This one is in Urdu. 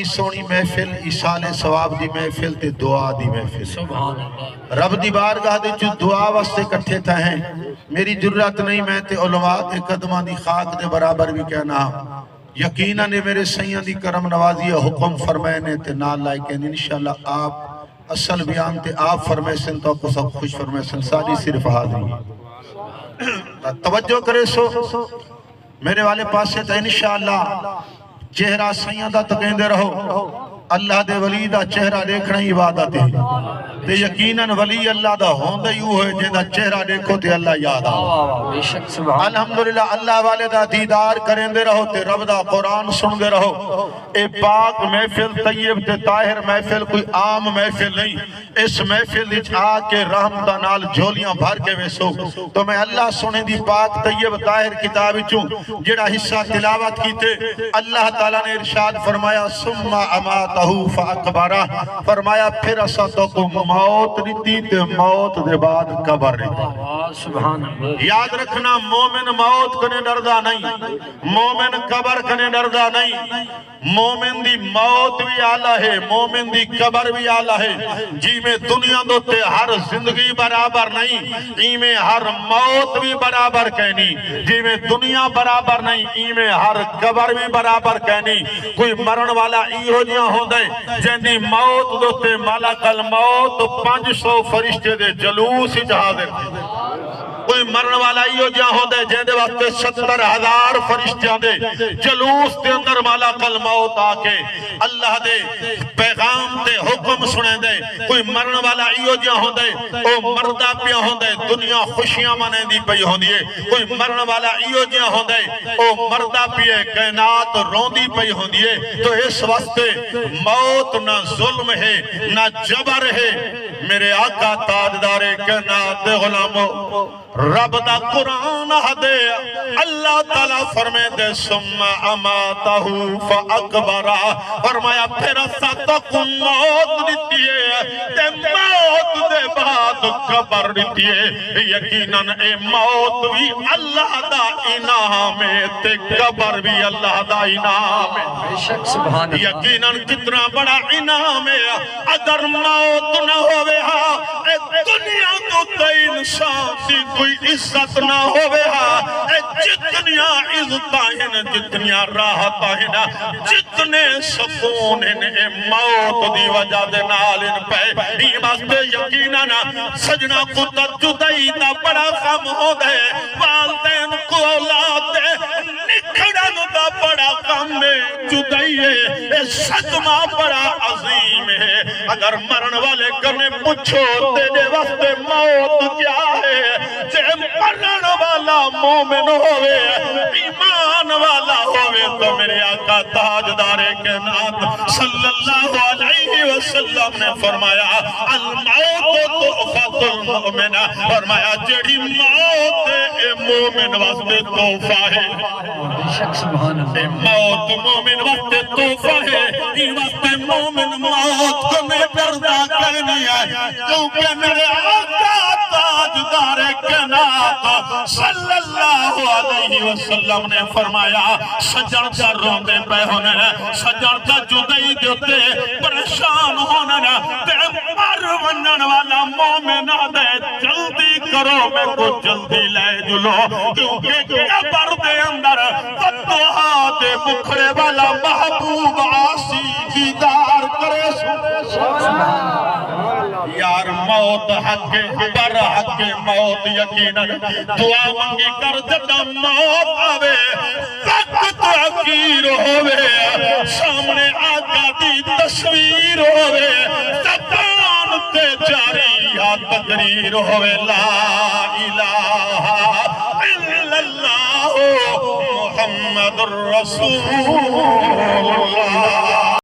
سونی محفل ایصال ثواب دی محفل تے دعا دی محفل سبحان اللہ رب دی بارگاہ دے جو دعا واسطے کٹھے تھا ہیں میری جرات نہیں میں تے علماء دے قدمہ دی خاک دے برابر بھی کہنا یقیناً میرے سیاں دی کرم نوازی حکم فرمائنے تے نال لائے کہ انشاءاللہ آپ اصل بیان تے آپ فرمائے سن تو کو سب خوش فرمائے سن ساری صرف حاضری توجہ کرے سو میرے والے پاس سے تے انشاءاللہ چہرہ سیاں دا تو کہندے رہو اللہ دے ولی دا چہرہ دیکھنا ہی عبادت ہے تے یقیناً ولی اللہ دا ہوندہ یوں ہوئے جہاں چہرہ دیکھو تے اللہ یاد آو الحمدللہ اللہ والے دا دیدار کریں دے رہو تے رب دا قرآن سن دے رہو اے پاک محفل طیب تے طاہر محفل کوئی عام محفل نہیں اس محفل دی آکے رحمتہ نال جھولیاں بھر کے ویسو تو میں اللہ سنے دی پاک طیب طاہر کتابی چوں جڑا حصہ تلاوت کی تے اللہ تعالیٰ نے ارشاد فرمایا ثم اماتہو فاکبارہ فرمایا پھر اسا تو کو موت رہتی تے موت دے بعد قبر رہتی یاد رکھنا مومن موت کنے ڈردہ نہیں مومن قبر کنے ڈردہ نہیں مومن دی موت بھی آلہ ہے مومن دی قبر بھی آلہ ہے جی میں دنیا دوتے ہر زندگی برابر نہیں ای میں ہر موت بھی برابر کہنی جی میں دنیا برابر نہیں ای میں ہر قبر بھی برابر کہنی کوئی مرن والا ای ہو جیاں ہوں دے جہنی موت دوتے ملک الموت 500 فرشتے دے جلوس ہی حاضر کوئی مرن والا ہی جہاں ہوں دے جہاں دے واسطے 70,000 فرشتیاں دے جلوس دے اندر ملک الموت آکے اللہ دے پیغام دے حکم سنے دے کوئی مرن والا ہی جہاں ہوں دے او مردہ پیا ہوں دے دنیا خوشیاں منے دی پئی ہوں دیئے کوئی مرن والا ہی جہاں ہوں دے او مردہ پیے کائنات روندی پئی ہوں دیئے تو اس واسطے موت نہ ظلم ہے نہ جبر ہے میرے آقا تاجدار کائنات دے غلاموں رب دا قرآن دے اللہ تعالیٰ فرمے دے ثم اماتہو فاکبرہ فرمایا پھر اسا تو موت دیتی ہے تے موت دے بعد قبر دیتی ہے یقیناً اے موت بھی اللہ دا انعام ہے تے قبر بھی اللہ دا انعام ہے یقیناً کتنا بڑا انعام ہے اگر موت نہ ہوئے ہاں اے دنیا تو تے انسان سی کوئی عزت نہ ہوئے ہاں جتنیا عزتاں ہیں جتنیا راحتاں ہیں جتنے سکون ہیں موت دی وجہ دے نال ان پہ یہ باستے یقیناً سجنہ کو تجدئی دا بڑا غم ہو دے والدین کو اولاد دے نکھڑن دا بڑا غم میں جدئی ہے صدمہ بڑا عظیم ہے اگر مرن والے کرنے پوچھو تیرے واسطے موت کیا ہے مرن والا مومن ہوئے ایمان والا ہوئے تو میرے آقا تاجدار کائنات صلی اللہ علیہ وسلم نے فرمایا الموت تحفۃ المؤمن فرمایا جڑی موت اے مومن واسطے تحفہ ہے اے موت مومن واسطے تحفہ ہے ای واسطے مومن موت کو میں ڈردا کہنی ہے کیونکہ میرے آقا تاجدار کائنات صلی اللہ علیہ وسلم نے فرمایا سجن کا روندے پہ ہونے سجن کا جدائی دیتے پریشان ہونے تے مر ونن والا مومن دے جلدی کرو میں کو جلدی لے جلو کیونکہ قبر دے اندر فتوحا دے بکھڑے والا محبوب آسی دیدار کرے یار موت حق پر حق موت یقیناً دعا منگی کر جدہ موت آوے وقت عقیر ہوئے سامنے آقا دی تصویر ہوئے زبان تے جاری یا تقریر ہوئے لا الہ الا اللہ محمد الرسول